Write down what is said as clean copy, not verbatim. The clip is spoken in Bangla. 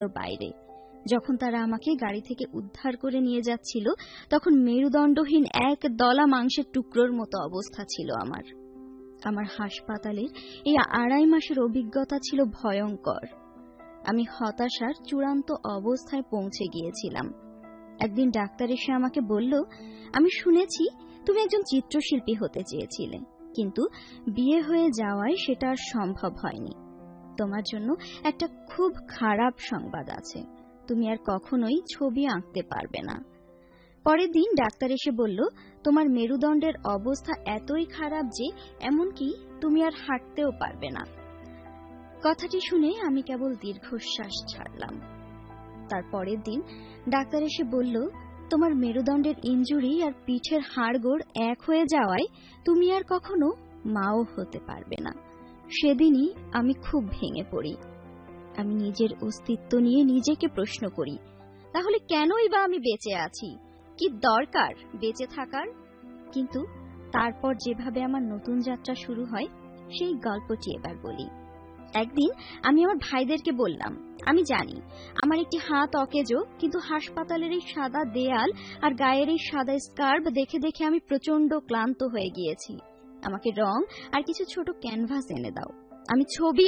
বাইরে। যখন তারা আমাকে গাড়ি থেকে উদ্ধার করে নিয়ে যাচ্ছিল, তখন মেরুদণ্ডহীন এক দলা মাংসের টুকরোর মতো অবস্থা ছিল আমার। আমার হাসপাতালের এই 2.5 মাসের অভিজ্ঞতা ছিল ভয়ঙ্কর। আমি হতাশার চূড়ান্ত অবস্থায় পৌঁছে গিয়েছিলাম। একদিন ডাক্তার এসে আমাকে বলল, আমি শুনেছি তুমি একজন চিত্রশিল্পী হতে চেয়েছিলে, কিন্তু বিয়ে হয়ে যাওয়ায় সেটা আর সম্ভব হয়নি। তোমার জন্য একটা খুব খারাপ সংবাদ আছে, তুমি আর কখনোই ছবি আঁকতে পারবে না। পরের দিন ডাক্তার এসে বলল, তোমার মেরুদণ্ডের অবস্থা এতই খারাপ যে এমনকি তুমি আর হাঁটতেও পারবে না। কথাটি শুনে আমি কেবল দীর্ঘশ্বাস ছাড়লাম। তার পরের দিন ডাক্তার এসে বলল, তোমার মেরুদণ্ডের ইনজুরি আর পিঠের হাড়গোড় এক হয়ে যাওয়ায় তুমি আর কখনো মাও হতে পারবে না। সেদিনই আমি খুব ভেঙে পড়ি। আমি নিজের অস্তিত্ব নিয়ে নিজেকে প্রশ্ন করি, তাহলে কেনই বা আমি বেঁচে আছি? কি দরকার বেঁচে থাকার? কিন্তু তারপর যেভাবে আমার নতুন যাত্রা শুরু হয়, সেই গল্পটি এবার বলি। একদিন আমি আমার ভাইদেরকে বললাম, আমি জানি আমার একটি হাত অকেজো, কিন্তু হাসপাতালের এই সাদা দেয়াল আর গায়ের এই সাদা স্কার্ফ দেখে দেখে আমি প্রচন্ড ক্লান্ত হয়ে গিয়েছি। আমাকে রং আর কিছু ছোট ক্যানভাস এনে দাও, আমি ছবি